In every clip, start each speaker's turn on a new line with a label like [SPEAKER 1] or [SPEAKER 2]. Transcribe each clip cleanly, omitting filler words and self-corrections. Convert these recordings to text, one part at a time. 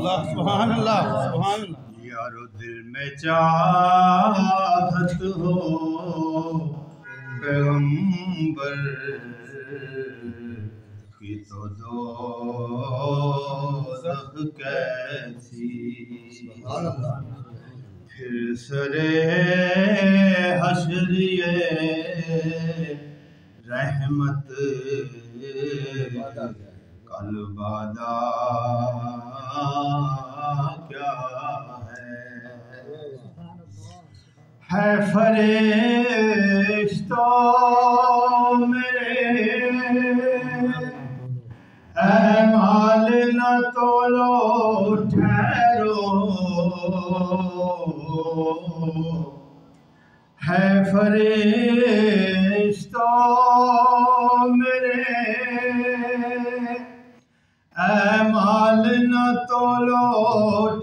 [SPEAKER 1] सुभान अल्लाह सुभान अल्लाह।
[SPEAKER 2] यारो दिल में चाहत हो पैगंबर की तो दोज़ख कैसी, फिर सरे हश्र ये रहमत कल वादा क्या है फरिश्तों मेरे ऐमाल न तोलो ठहरो, है फरिश्तों मेरे ऐमाल न तोलो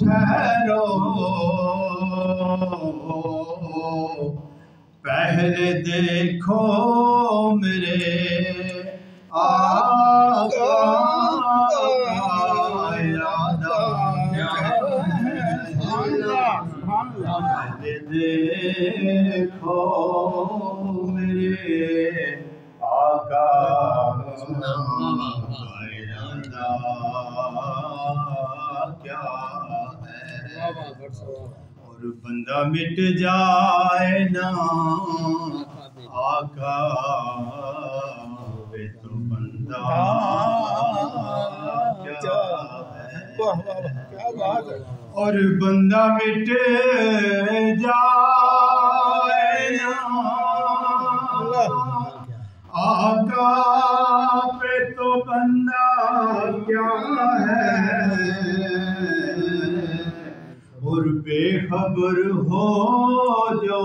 [SPEAKER 2] ठहरो, पहले देखो मेरे आका पहले देखो मेरे आका क्या है, और बंदा मिट जाए ना आका वे तो बंदा क्या है, और बंदा मिट जाए ना आका पे तो बंदा क्या है, और बेखबर हो जो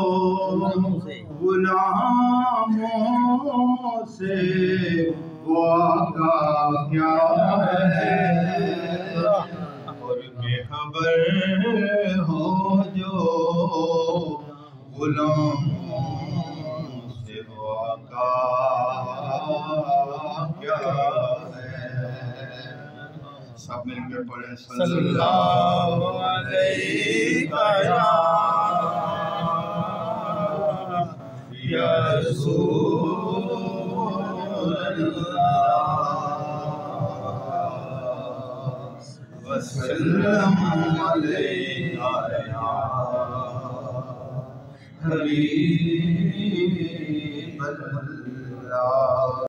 [SPEAKER 2] गुनाहों से वो आका क्या है, और बेखबर हो जो गुनाहों से वो आका क्या है। सब मिलकर पढ़े सल्लल्लाहु अलैहि या रसूल अल्लाह वसल्लम अलैका या हबीब अल्लाह।